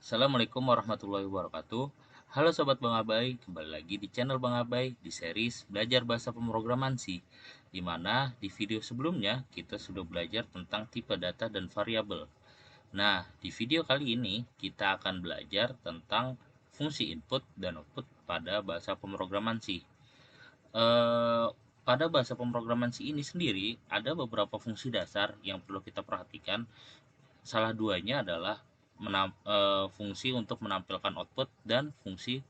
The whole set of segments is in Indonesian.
Assalamualaikum warahmatullahi wabarakatuh. Halo Sobat Bang Abai, kembali lagi di channel Bang Abai di series Belajar Bahasa Pemrograman C, di mana di video sebelumnya kita sudah belajar tentang tipe data dan variabel. Nah, di video kali ini kita akan belajar tentang fungsi input dan output pada bahasa pemrograman C. Eh, Pada bahasa pemrograman C ini sendiri ada beberapa fungsi dasar yang perlu kita perhatikan. Salah duanya adalah fungsi untuk menampilkan output dan fungsi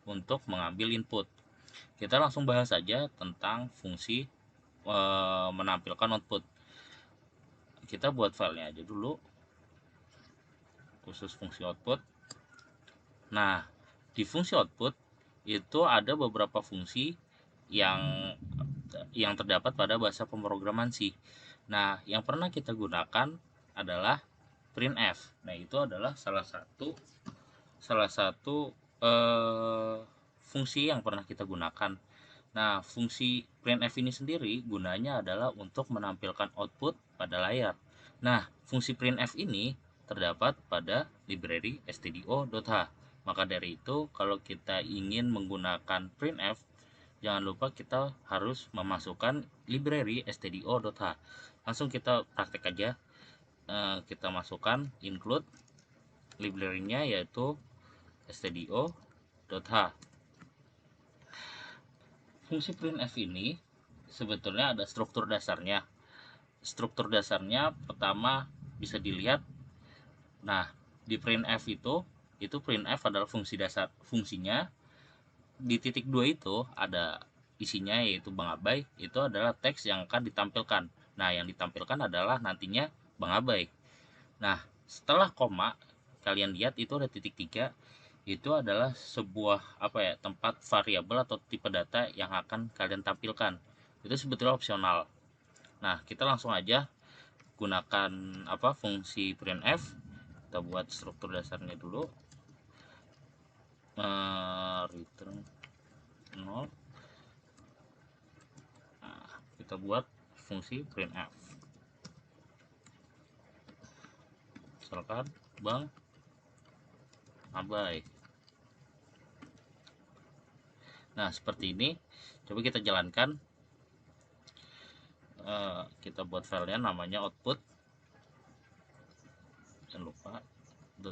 untuk mengambil input. Kita langsung bahas saja tentang fungsi menampilkan output. Kita buat filenya aja dulu, khusus fungsi output. Nah, di fungsi output itu ada beberapa fungsi yang terdapat pada bahasa pemrograman C. Nah, yang pernah kita gunakan adalah printf. Nah, itu adalah salah satu fungsi yang pernah kita gunakan. Nah, fungsi printf ini sendiri gunanya adalah untuk menampilkan output pada layar. Nah, fungsi printf ini terdapat pada library stdio.h. Maka dari itu, kalau kita ingin menggunakan printf, jangan lupa kita harus memasukkan library stdio.h. Langsung kita praktek aja. Kita masukkan include library-nya yaitu stdio.h. Fungsi printf ini sebetulnya ada struktur dasarnya. Struktur dasarnya pertama bisa dilihat. Nah, di printf itu printf adalah fungsi dasar. Fungsinya di titik 2 itu ada isinya, yaitu Bang Abai, itu adalah teks yang akan ditampilkan. Nah, yang ditampilkan adalah nantinya Bang Abai. Nah, setelah koma, kalian lihat itu ada titik 3, itu adalah sebuah tempat variabel atau tipe data yang akan kalian tampilkan. Itu sebetulnya opsional. Nah, kita langsung aja gunakan fungsi printf. Kita buat struktur dasarnya dulu. Return 0. Nah, kita buat fungsi printf. Misalkan Bang Abai. Nah, seperti ini. Coba kita jalankan. Kita buat filenya namanya output. Jangan lupa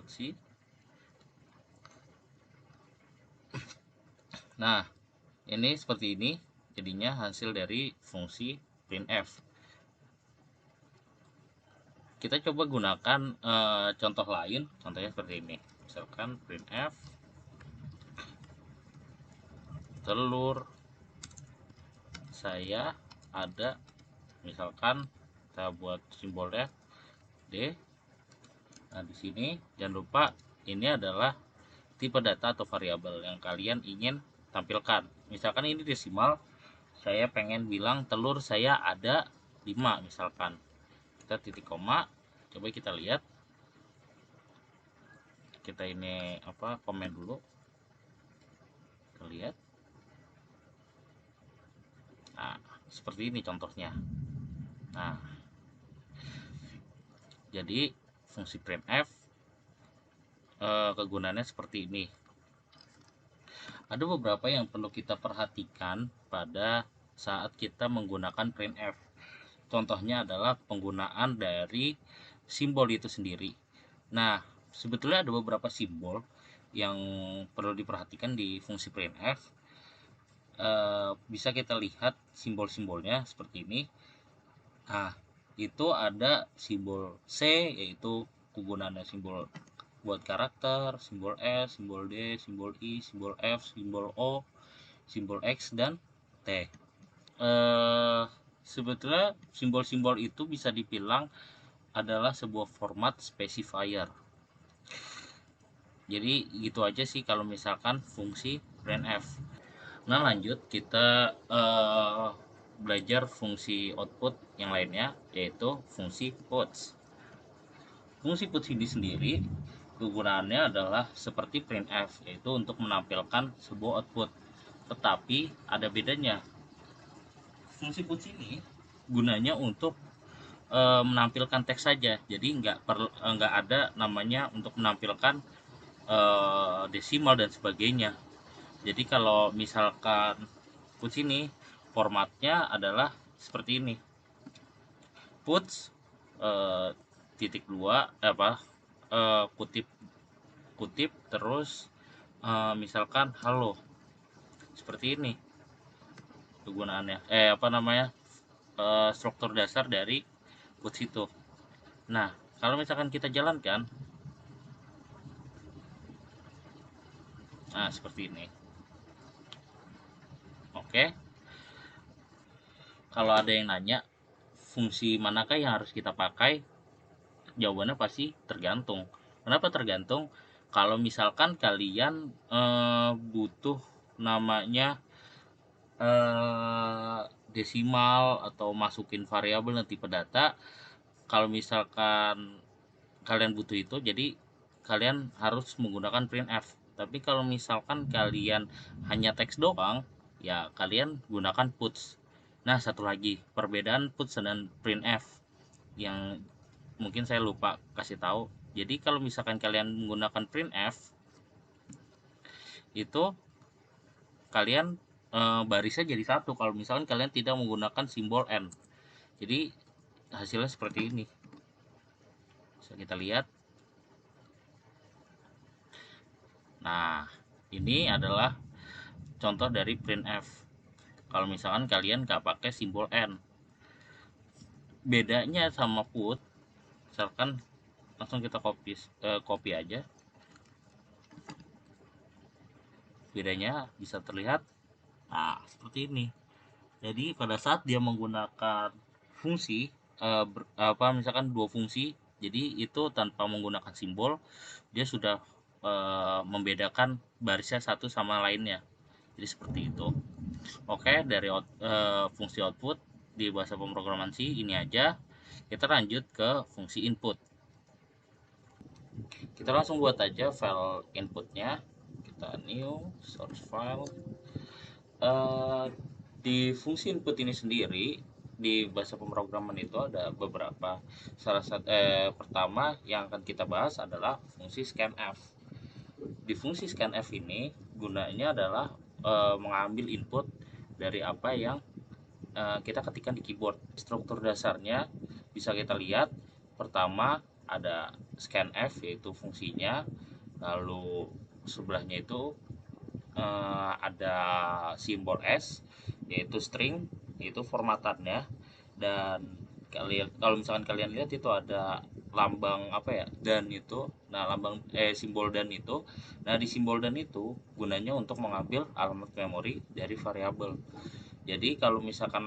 .c. Nah, ini seperti ini jadinya hasil dari fungsi printf. Kita coba gunakan contoh lain. Contohnya seperti ini. Misalkan printf telur saya ada, misalkan kita buat simbolnya D. Nah, di sini jangan lupa ini adalah tipe data atau variabel yang kalian ingin tampilkan. Misalkan ini desimal, saya pengen bilang telur saya ada 5 misalkan. Kita titik koma, coba kita lihat. Kita ini komen dulu. Kita lihat. Nah, seperti ini contohnya. Nah, jadi fungsi printf kegunaannya seperti ini. Ada beberapa yang perlu kita perhatikan pada saat kita menggunakan printf. Contohnya adalah penggunaan dari simbol itu sendiri. Nah, sebetulnya ada beberapa simbol yang perlu diperhatikan di fungsi printf. Bisa kita lihat simbol-simbolnya seperti ini. Nah, itu ada simbol C, yaitu kegunaannya simbol buat karakter, simbol S, simbol D, simbol I, simbol F, simbol O, simbol X, dan T. Sebetulnya simbol-simbol itu bisa dibilang adalah sebuah format specifier. Jadi gitu aja sih kalau misalkan fungsi printf. Nah, lanjut kita belajar fungsi output yang lainnya, yaitu fungsi puts. Fungsi puts ini sendiri kegunaannya adalah seperti printf, yaitu untuk menampilkan sebuah output. Tetapi ada bedanya. Fungsi puts ini gunanya untuk menampilkan teks saja. Jadi nggak ada namanya untuk menampilkan desimal dan sebagainya. Jadi kalau misalkan puts ini formatnya adalah seperti ini, puts titik dua kutip kutip terus misalkan halo, seperti ini kegunaannya struktur dasar dari puts itu. Nah, kalau misalkan kita jalankan, nah seperti ini. Oke, kalau ada yang nanya fungsi manakah yang harus kita pakai, jawabannya pasti tergantung. Kenapa tergantung? Kalau misalkan kalian butuh namanya desimal atau masukin variabel dan tipe data, kalau misalkan kalian butuh itu, jadi kalian harus menggunakan printf. Tapi kalau misalkan kalian hanya teks doang, ya kalian gunakan puts. Nah, satu lagi perbedaan puts dan printf yang mungkin saya lupa kasih tahu. Jadi kalau misalkan kalian menggunakan printf itu kalian barisnya jadi satu kalau misalkan kalian tidak menggunakan simbol n. Jadi hasilnya seperti ini. Bisa kita lihat. Nah, ini adalah contoh dari printf. Kalau misalkan kalian nggak pakai simbol n, bedanya sama put, misalkan langsung kita copy aja, bedanya bisa terlihat. Nah, seperti ini. Jadi pada saat dia menggunakan fungsi misalkan dua fungsi, jadi itu tanpa menggunakan simbol dia sudah membedakan barisnya satu sama lainnya. Jadi seperti itu. Oke, dari fungsi output di bahasa pemrograman C ini aja. Kita lanjut ke fungsi input. Kita langsung buat aja file inputnya. Kita new source file. Di fungsi input ini sendiri di bahasa pemrograman itu ada beberapa. Pertama yang akan kita bahas adalah fungsi scanf. Di fungsi scanf ini gunanya adalah mengambil input dari apa yang kita ketikkan di keyboard. Struktur dasarnya bisa kita lihat. Pertama ada scanf yaitu fungsinya, lalu sebelahnya itu ada simbol S yaitu string, yaitu formatannya. Dan kalau misalkan kalian lihat itu ada lambang dan itu, nah simbol dan itu. Nah, di simbol dan itu gunanya untuk mengambil alamat memori dari variabel. Jadi kalau misalkan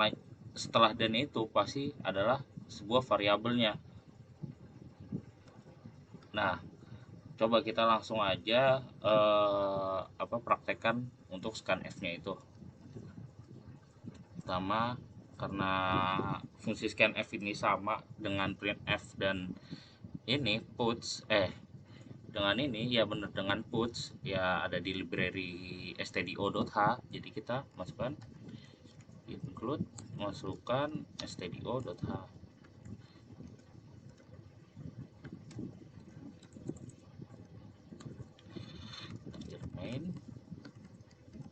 setelah dan itu pasti adalah sebuah variabelnya. Nah, coba kita langsung aja praktekkan untuk scanf-nya itu. Pertama, karena fungsi scanf ini sama dengan printf dan ini puts dengan ini ya benar dengan puts ya ada di library stdio.h. Jadi kita masukkan stdio.h. main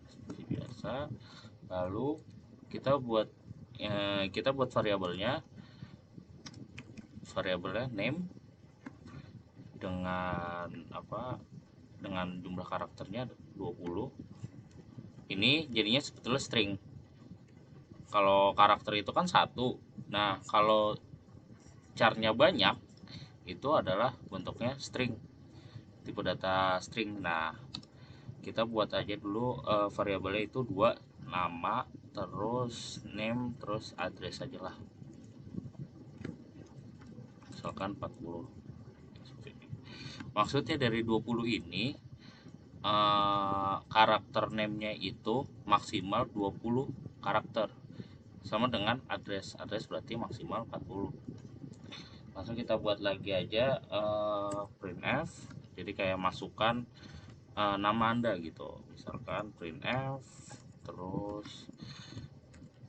seperti biasa. Lalu kita buat variabelnya name dengan jumlah karakternya 20. Ini jadinya sebetulnya string. Kalau karakter itu kan satu. Nah, kalau charnya banyak itu adalah bentuknya string, tipe data string. Nah, kita buat aja dulu variabelnya itu 2, nama terus name terus address aja lah, misalkan 40. Maksudnya dari 20 ini karakter name-nya itu maksimal 20 karakter, sama dengan address berarti maksimal 40. Langsung kita buat lagi aja printf. Jadi kayak masukkan nama Anda gitu, misalkan printf terus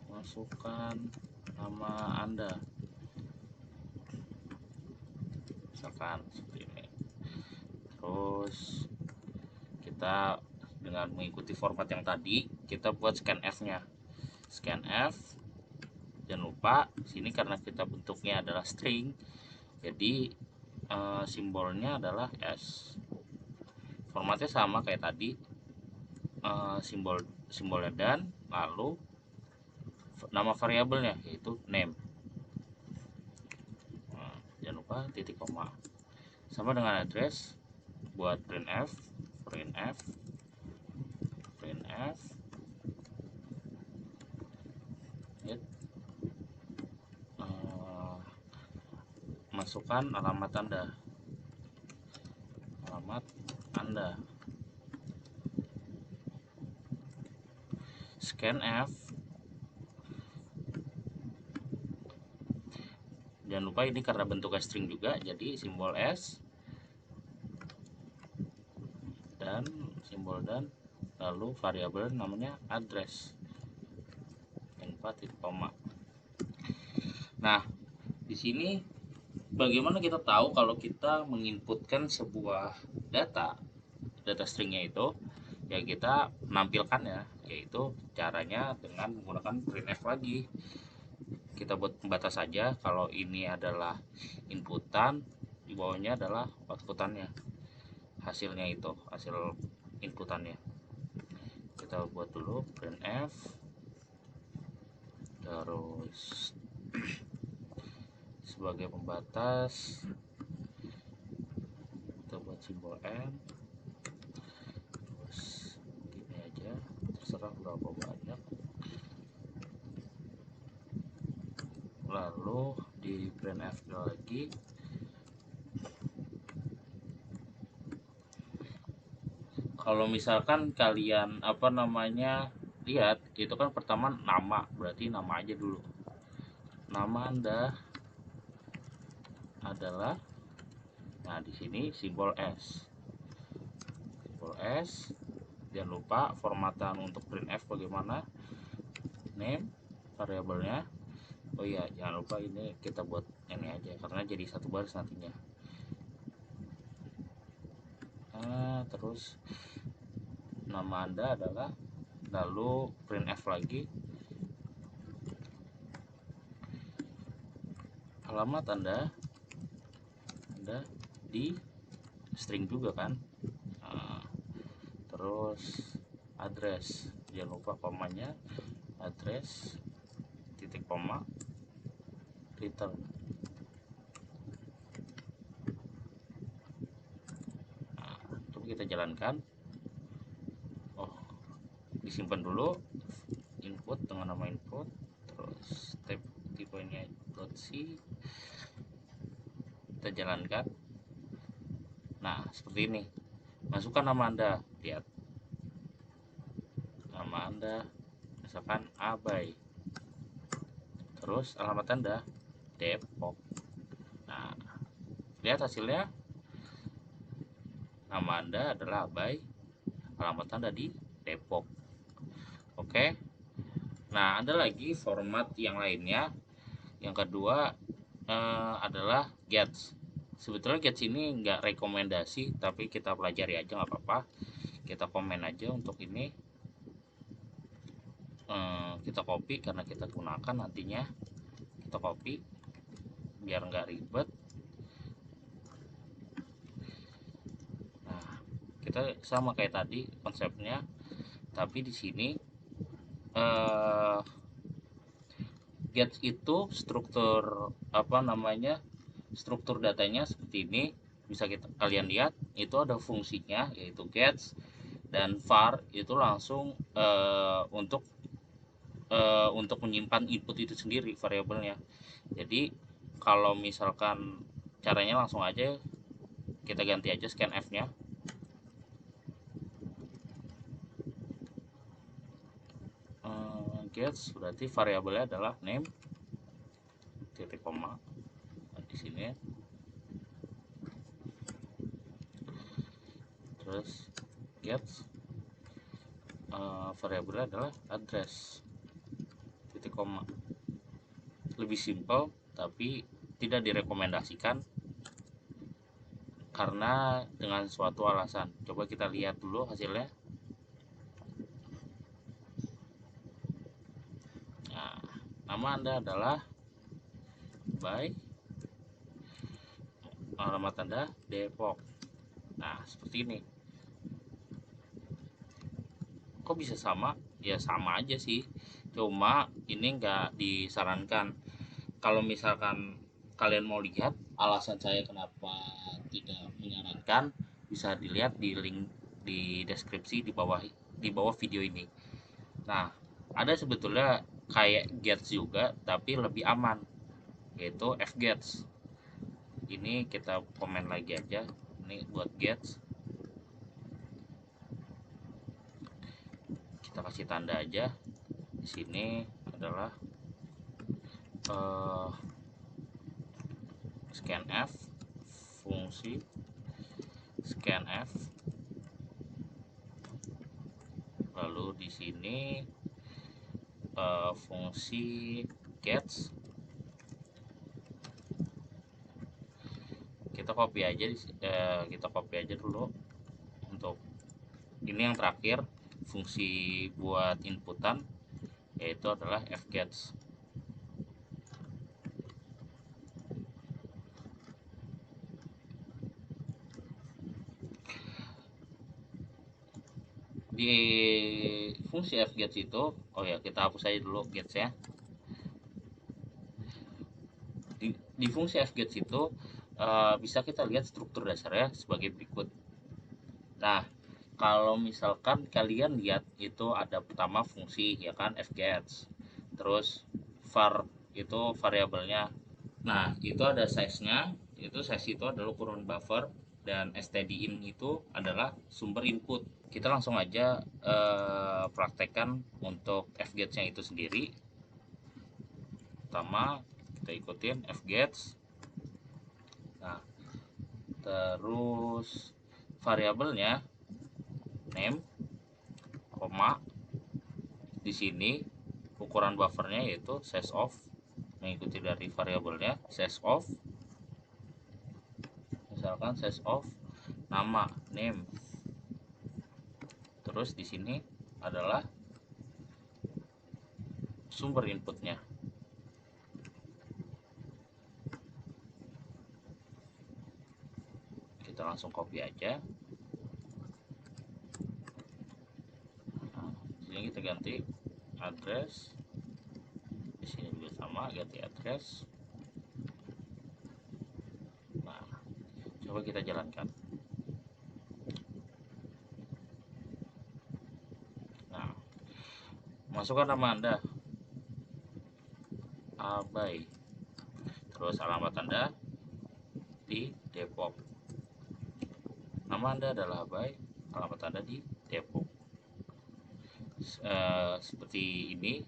masukkan nama Anda, misalkan seperti ini. Terus kita dengan mengikuti format yang tadi, kita buat scanf nya. Scanf, jangan lupa sini karena kita bentuknya adalah string, jadi simbolnya adalah S. Formatnya sama kayak tadi, simbolnya dan lalu nama variabelnya yaitu name. Jangan lupa titik koma. Sama dengan address, buat printf masukkan alamat Anda. Scanf, jangan lupa ini karena bentuknya string juga, jadi simbol S dan simbol dan lalu variabel namanya address, jangan lupa titik koma. Nah, di sini bagaimana kita tahu kalau kita menginputkan sebuah data stringnya itu, ya kita menampilkan ya, yaitu caranya dengan menggunakan printf lagi. Kita buat pembatas saja, kalau ini adalah inputan, di bawahnya adalah outputannya, hasilnya itu hasil inputannya. Kita buat dulu printf, terus sebagai pembatas kita buat simbol M, terus gini aja, terserah berapa banyak, lalu di printf lagi. Kalau misalkan kalian lihat itu kan pertama nama, berarti nama aja dulu. Nama Anda adalah, nah di sini simbol S. Jangan lupa formatan untuk printf bagaimana, name variabelnya. Oh iya, jangan lupa ini kita buat ini aja karena jadi satu baris nantinya. Terus nama Anda adalah, lalu printf lagi, alamat Anda di string juga kan. Terus address, jangan lupa komanya, address titik koma return. Coba kita jalankan. Oh, disimpan dulu input dengan nama input, terus tipenya .c, kita jalankan. Nah, seperti ini. Masukkan nama Anda, lihat nama Anda misalkan Abai, terus alamat Anda Depok. Nah, lihat hasilnya, nama Anda adalah Abai, alamat Anda di Depok. Oke. Nah, ada lagi format yang lainnya. Yang kedua adalah gets. Sebetulnya gets ini nggak rekomendasi, tapi kita pelajari aja nggak apa-apa. Kita komen aja untuk ini. Kita copy karena kita gunakan nantinya. Kita copy biar nggak ribet. Nah, kita sama kayak tadi konsepnya, tapi di sini gets itu struktur struktur datanya seperti ini. Bisa kalian lihat itu ada fungsinya yaitu gets, dan var itu langsung untuk menyimpan input itu sendiri variabelnya. Jadi kalau misalkan caranya langsung aja, kita ganti aja scanf nya. Gets berarti variabelnya adalah name titik koma. Nah, di sini terus gets variabelnya adalah address titik koma. Lebih simpel tapi tidak direkomendasikan karena dengan suatu alasan. Coba kita lihat dulu hasilnya. Nah, nama Anda adalah by, alamat Anda Depok. Nah, seperti ini. Kok bisa sama? Ya sama aja sih. Cuma ini nggak disarankan. Kalau misalkan kalian mau lihat alasan saya kenapa tidak menyarankan, bisa dilihat di link di deskripsi di bawah video ini. Nah, ada sebetulnya kayak Gets juga tapi lebih aman, yaitu Fgets. Ini kita komen lagi aja. Ini buat Gets. Kita kasih tanda aja. Di sini adalah scanf, fungsi scanf. Lalu di sini fungsi gets. Kita copy aja dulu. Untuk ini yang terakhir, fungsi buat inputan yaitu adalah fgets. Di fungsi fgets itu, oh ya, kita hapus aja dulu gets ya. Di fungsi fgets itu bisa kita lihat struktur dasarnya sebagai berikut. Nah, kalau misalkan kalian lihat itu ada pertama fungsi ya kan, fgets, terus var itu variabelnya. Nah, itu ada size-nya, itu size itu adalah ukuran buffer, dan stdin itu adalah sumber input. Kita langsung aja praktekkan untuk fgets-nya itu sendiri. Pertama kita ikutin fgets. Nah, terus variabelnya name, koma, di sini ukuran buffernya yaitu size of, mengikuti dari variabelnya size of, misalkan size of nama name. Terus di sini adalah sumber inputnya. Kita langsung copy aja. Nah, di sini kita ganti address. Di sini juga sama, ganti address. Nah, coba kita jalankan. Nah, masukkan nama Anda, Abai. Terus alamat Anda di Depok. Nama Anda adalah Abai, alamat Anda di Depok. Seperti ini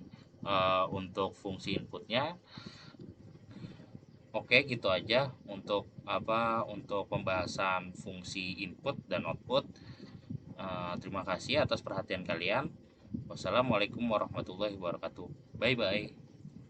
untuk fungsi inputnya. Oke, gitu aja untuk pembahasan fungsi input dan output. Terima kasih atas perhatian kalian. Wassalamualaikum warahmatullahi wabarakatuh. Bye bye.